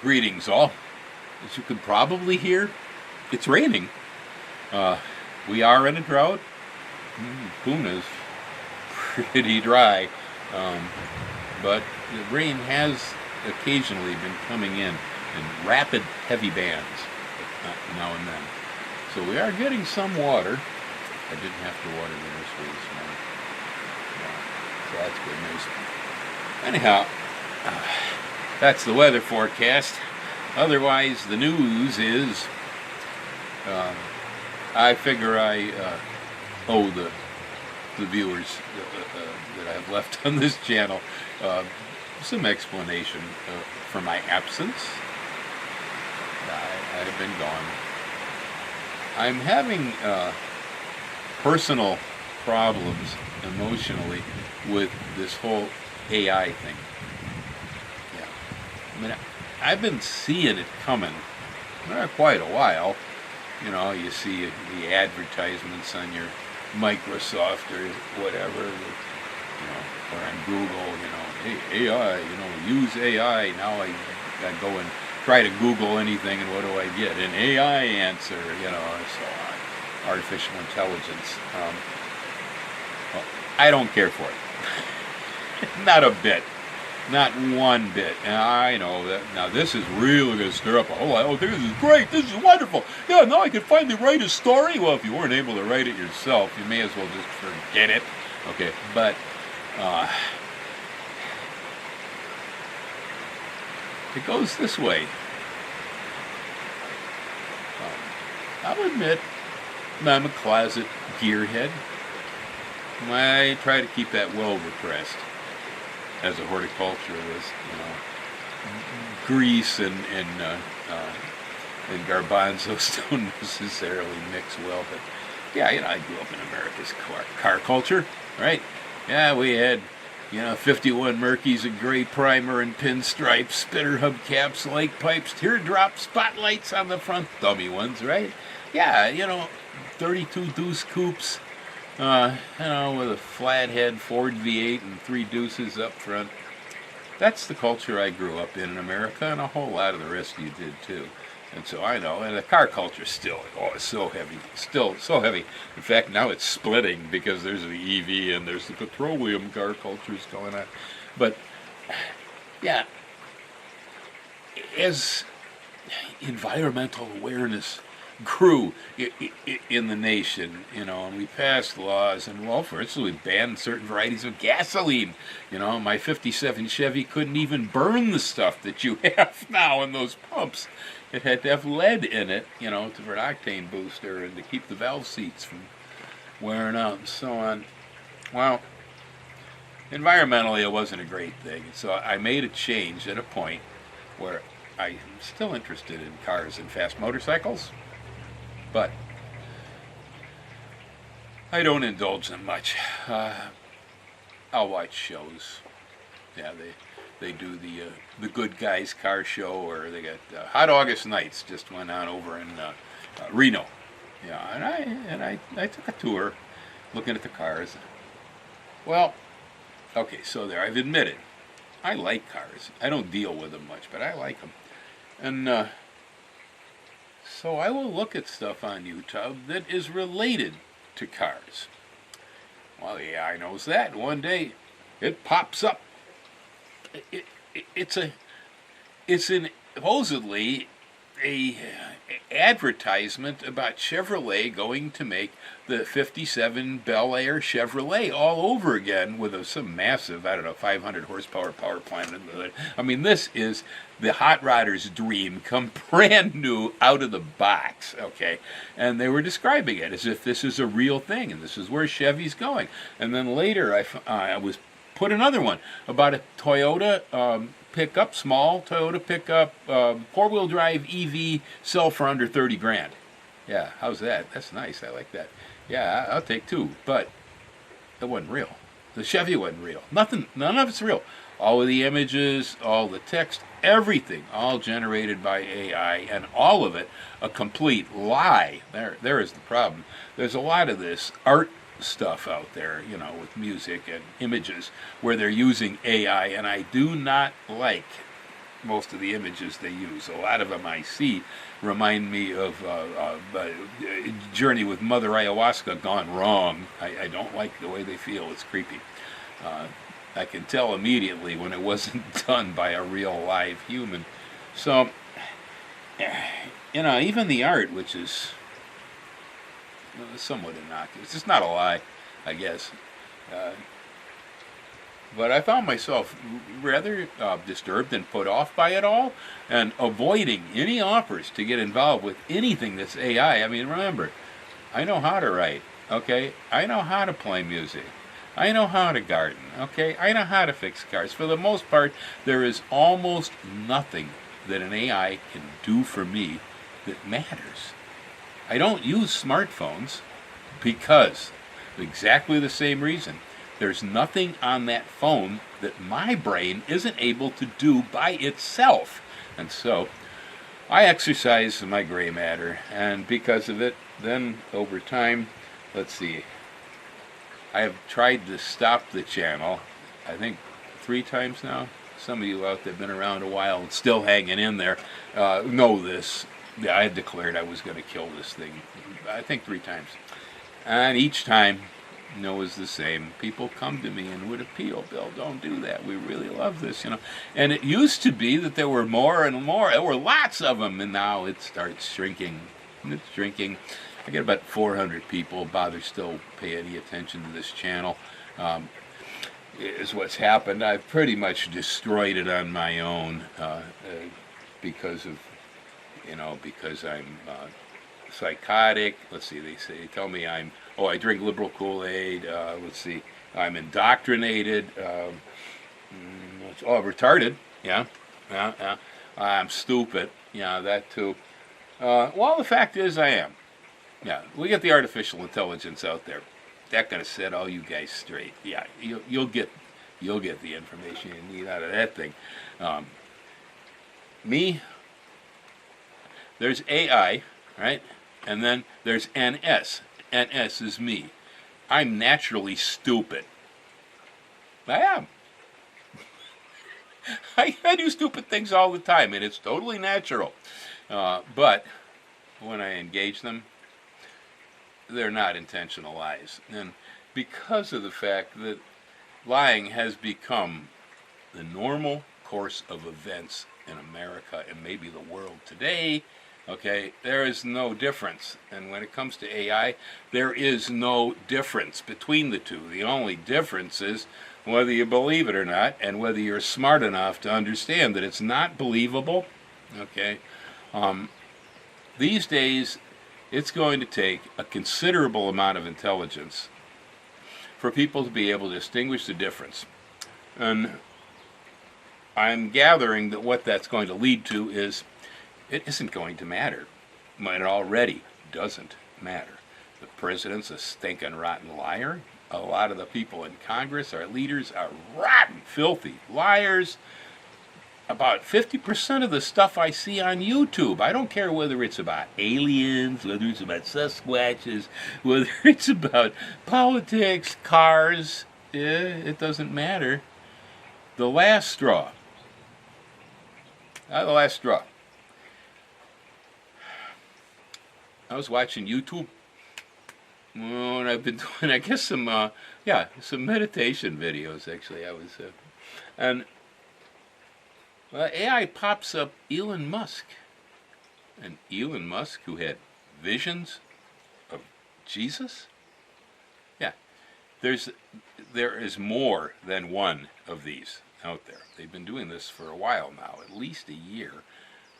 Greetings all. As you can probably hear, it's raining. We are in a drought. Puna's pretty dry, but the rain has occasionally been coming in rapid, heavy bands now and then. So we are getting some water. I didn't have to water the nursery this morning. So that's good news. Anyhow, that's the weather forecast. Otherwise, the news is, I figure I owe the viewers that I have left on this channel some explanation for my absence. I've been gone. I'm having personal problems emotionally with this whole AI thing. Yeah, I mean, I've been seeing it coming for quite a while. You know, you see the advertisements on your Microsoft or whatever, you know, or on Google, you know, hey, AI, you know, use AI. Now I go and try to Google anything, and what do I get? An AI answer, you know, and so on. Artificial intelligence. Well, I don't care for it. Not a bit. Not one bit. And I know that now this is really going to stir up a whole lot. Oh, this is great. This is wonderful. Yeah, now I can finally write a story. Well, if you weren't able to write it yourself, you may as well just forget it. Okay, but it goes this way. I'll admit, I'm a closet gearhead. I try to keep that well repressed. As a horticulturalist, you know, grease and garbanzos don't necessarily mix well. But yeah, you know, I grew up in America's car culture, right? Yeah, we had, you know, 51 Murkeys, a gray primer and pinstripes, spinner hubcaps, lake pipes, teardrop spotlights on the front, dummy ones, right? Yeah, you know, 32 deuce coupes. You know, with a flathead Ford V8 and 3 deuces up front. That's the culture I grew up in America, and a whole lot of the rest of you did too. And so I know, and the car culture still, it's so heavy, still so heavy. In fact, now it's splitting because there's the EV and there's the petroleum car cultures going on. But yeah, as environmental awareness grew in the nation, you know, and we passed laws, and well, for instance, we banned certain varieties of gasoline. You know, my 57 Chevy couldn't even burn the stuff that you have now in those pumps. It had to have lead in it, you know, for an octane booster and to keep the valve seats from wearing out and so on. Well, environmentally, it wasn't a great thing. So I made a change at a point where I'm still interested in cars and fast motorcycles, but I don't indulge them much. I'll watch shows. Yeah, they do the Good Guys car show, or they got Hot August Nights just went on over in Reno. Yeah, and I took a tour, looking at the cars. Well, okay, so there I've admitted I like cars. I don't deal with them much, but I like them, and so I will look at stuff on YouTube that is related to cars. Well, yeah, I knows that. One day, it pops up. It's supposedly a advertisement about Chevrolet going to make the 57 Bel Air Chevrolet all over again with some massive, 500 horsepower power plant in the hood. I mean, this is the hot rodder's dream come brand new out of the box, okay? And they were describing it as if this is a real thing and this is where Chevy's going. And then later I was put another one about a Toyota pickup, small Toyota pickup, 4-wheel drive EV, sell for under 30 grand. Yeah, how's that? That's nice. I like that. Yeah, I'll take 2. But it wasn't real. The Chevy wasn't real. Nothing. None of it's real. All of the images, all the text, everything, all generated by AI, and all of it a complete lie. There is the problem. There's a lot of this art stuff out there, you know, with music and images where they're using AI, and I do not like most of the images they use. A lot of them I see remind me of Journey with Mother Ayahuasca gone wrong. I don't like the way they feel. It's creepy. I can tell immediately when it wasn't done by a real live human. So, even the art, which is somewhat innocuous, it's not a lie, I guess. But I found myself rather disturbed and put off by it all, and avoiding any offers to get involved with anything that's AI. I mean, remember, I know how to write, okay? I know how to play music. I know how to garden, okay? I know how to fix cars. For the most part, there is almost nothing that an AI can do for me that matters. I don't use smartphones because of exactly the same reason. There's nothing on that phone that my brain isn't able to do by itself. And so I exercise my gray matter, and because of it, then over time, let's see, I have tried to stop the channel, I think 3 times now. Some of you out there have been around a while and still hanging in there know this. Yeah, I had declared I was going to kill this thing, I think 3 times. And each time, it was the same. People come to me and would appeal, Bill, don't do that. We really love this, And it used to be that there were more and more. There were lots of them, and now it starts shrinking. It's shrinking. I get about 400 people bother still pay any attention to this channel. Is what's happened. I've pretty much destroyed it on my own because of, because I'm psychotic. Let's see, they tell me I drink liberal Kool-Aid. Let's see, I'm indoctrinated. Retarded. Yeah. I'm stupid. Yeah, that too. Well, the fact is I am. Yeah, we get the artificial intelligence out there. That gonna set all you guys straight. Yeah, you'll get the information you need out of that thing. Me, there's AI, right? And then there's NS. NS is me. I'm naturally stupid. I am. I do stupid things all the time, and it's totally natural. But when I engage them, they're not intentional lies. And because of the fact that lying has become the normal course of events in America and maybe the world today, okay, there is no difference. And when it comes to AI, there is no difference between the two. The only difference is whether you believe it or not, and whether you're smart enough to understand that it's not believable, okay? These days, it's going to take a considerable amount of intelligence for people to be able to distinguish the difference. And I'm gathering that what that's going to lead to is it isn't going to matter. It already doesn't matter. The president's a stinking rotten liar. A lot of the people in Congress, our leaders, are rotten, filthy liars. About 50% of the stuff I see on YouTube, I don't care whether it's about aliens, whether it's about Sasquatches, whether it's about politics, cars, it doesn't matter. The last straw. The last straw. I was watching YouTube, and I've been doing, I guess, some meditation videos, actually. And AI pops up Elon Musk. And Elon Musk, who had visions of Jesus? Yeah, there is more than one of these out there. They've been doing this for a while now, at least a year,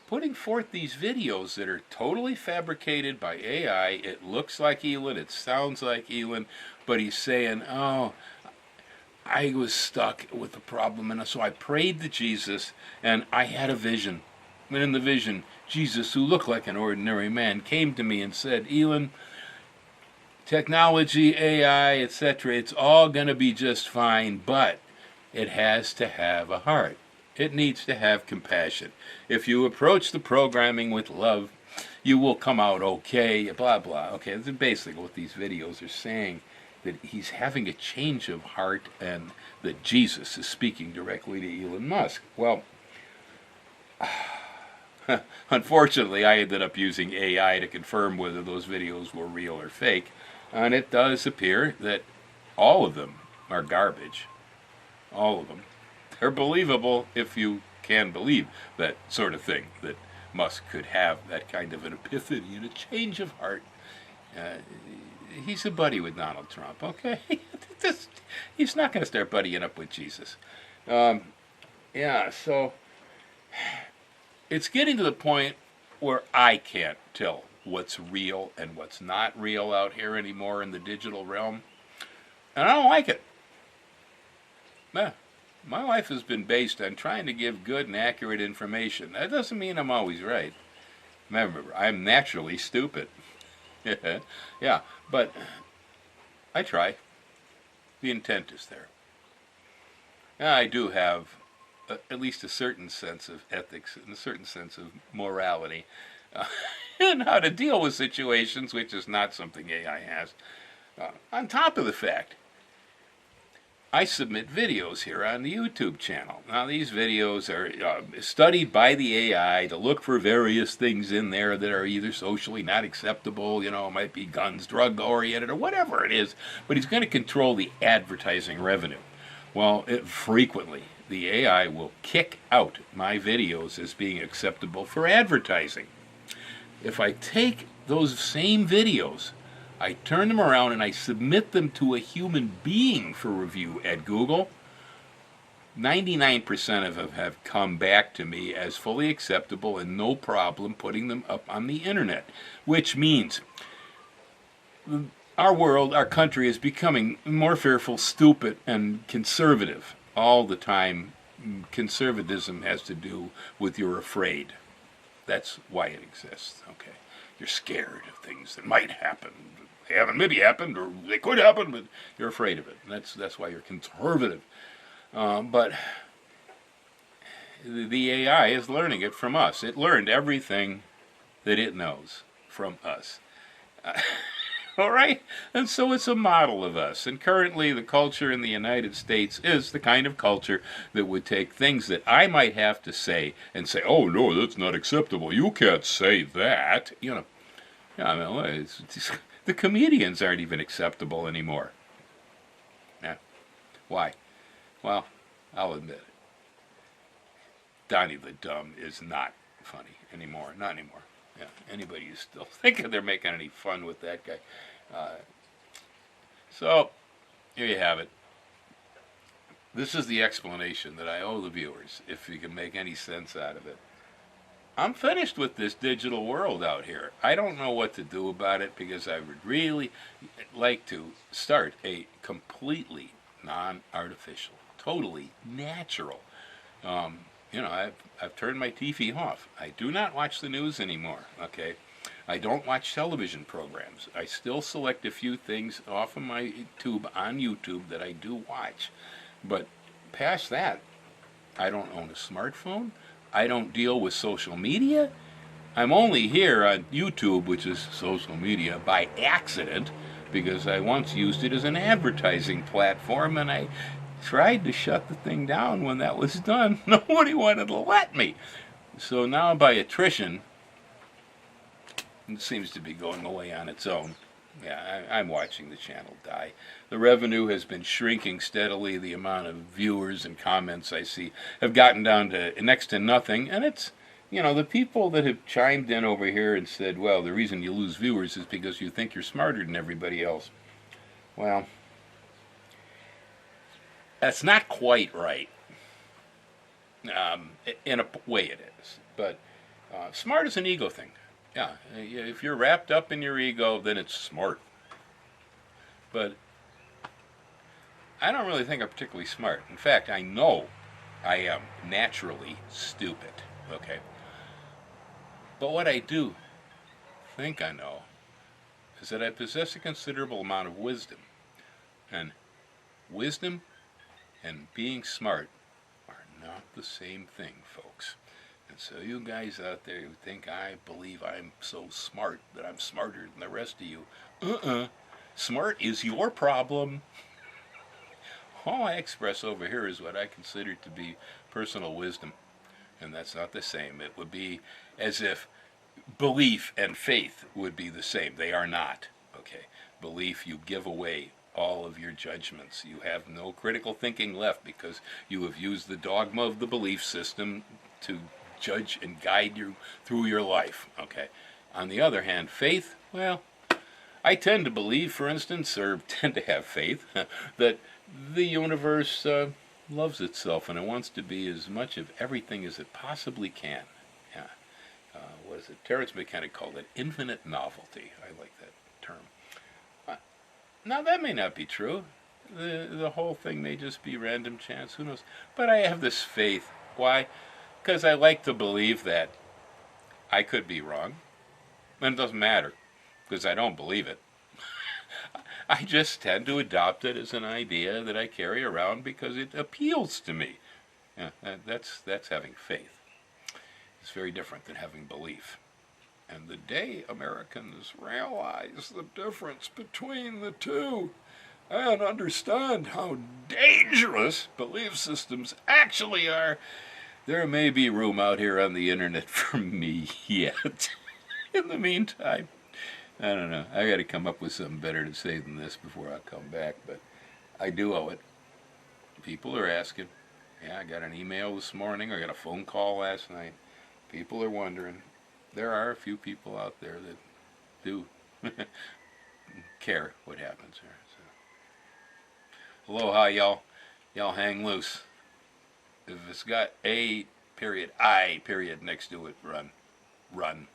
putting forth these videos that are totally fabricated by AI. It looks like Elon, it sounds like Elon, but he's saying, oh, I was stuck with a problem, and so I prayed to Jesus, and I had a vision. And in the vision, Jesus, who looked like an ordinary man, came to me and said, Elon, technology, AI, etc., it's all going to be just fine, but it has to have a heart. It needs to have compassion. If you approach the programming with love, you will come out okay, blah, blah. Okay, that's basically what these videos are saying, that he's having a change of heart and that Jesus is speaking directly to Elon Musk. Well, Unfortunately, I ended up using AI to confirm whether those videos were real or fake, and it does appear that all of them are garbage. All of them. They're believable if you can believe that sort of thing, that Musk could have that kind of an epiphany and a change of heart. Uh, he's a buddy with Donald Trump, okay? He's not going to start buddying up with Jesus. Um, yeah, so it's getting to the point where I can't tell what's real and what's not real out here anymore in the digital realm. And I don't like it. Yeah. My life has been based on trying to give good and accurate information. That doesn't mean I'm always right. Remember, I'm naturally stupid. Yeah, but I try. The intent is there. Yeah, I do have at least a certain sense of ethics and a certain sense of morality and how to deal with situations, which is not something AI has. On top of the fact, I submit videos here on the YouTube channel. Now, these videos are studied by the AI to look for various things in there that are either socially not acceptable, might be guns, drug-oriented, or whatever it is, but he's going to control the advertising revenue. Well, frequently, the AI will kick out my videos as being acceptable for advertising. If I take those same videos, I turn them around and I submit them to a human being for review at Google, 99% of them have come back to me as fully acceptable and no problem putting them up on the internet, which means our world, our country is becoming more fearful, stupid, and conservative all the time. Conservatism has to do with you're afraid. That's why it exists, okay? You're scared of things that might happen. They haven't maybe happened, or they could happen, but you're afraid of it. And that's why you're conservative. But the AI is learning it from us. It learned everything that it knows from us. All right? And so it's a model of us. And currently the culture in the United States is the kind of culture that would take things that I might have to say and say, oh, no, that's not acceptable. You can't say that. Yeah, I mean, the comedians aren't even acceptable anymore. Yeah. Why? Well, I'll admit it. Donnie the Dumb is not funny anymore. Not anymore. Yeah, anybody who's still thinking they're making any fun with that guy. So, here you have it. This is the explanation that I owe the viewers, if you can make any sense out of it. I'm finished with this digital world out here. I don't know what to do about it because I would really like to start a completely non-artificial, totally natural I've turned my TV off. I do not watch the news anymore, okay? I don't watch television programs. I still select a few things off of my tube on YouTube that I do watch. But past that, I don't own a smartphone. I don't deal with social media. I'm only here on YouTube, which is social media, by accident, because I once used it as an advertising platform, and I tried to shut the thing down when that was done. Nobody wanted to let me. So now by attrition, it seems to be going away on its own. Yeah, I'm watching the channel die. The revenue has been shrinking steadily. The amount of viewers and comments I see have gotten down to next to nothing. And it's, the people that have chimed in over here and said, well, the reason you lose viewers is because you think you're smarter than everybody else. Well, that's not quite right. In a way it is. But smart is an ego thing. Yeah, if you're wrapped up in your ego, then it's smart. But I don't really think I'm particularly smart. In fact, I know I am naturally stupid. Okay? But what I do think I know is that I possess a considerable amount of wisdom. And wisdom and being smart are not the same thing, folks. And so you guys out there who think I believe I'm so smart, that I'm smarter than the rest of you, smart is your problem. All I express over here is what I consider to be personal wisdom. and that's not the same. It would be as if belief and faith would be the same. They are not. Okay, belief, you give away all of your judgments. You have no critical thinking left because you have used the dogma of the belief system to judge and guide you through your life. Okay. On the other hand, faith, well, I tend to believe, for instance, or tend to have faith, that the universe loves itself and it wants to be as much of everything as it possibly can. Yeah. What is it? Terence McKenna called it infinite novelty. I like that term. Now, that may not be true. The whole thing may just be random chance. Who knows? But I have this faith. Why? Because I like to believe that I could be wrong. And it doesn't matter, because I don't believe it. I just tend to adopt it as an idea that I carry around because it appeals to me. Yeah, that's having faith. It's very different than having belief. And the day Americans realize the difference between the two and understand how dangerous belief systems actually are, there may be room out here on the internet for me yet. In the meantime, I don't know. I got to come up with something better to say than this before I come back, but I do owe it. People are asking. Yeah, I got an email this morning. I got a phone call last night. People are wondering. There are a few people out there that do care what happens here. So. Aloha, y'all. Y'all hang loose. If it's got a period, I period next to it, run. Run.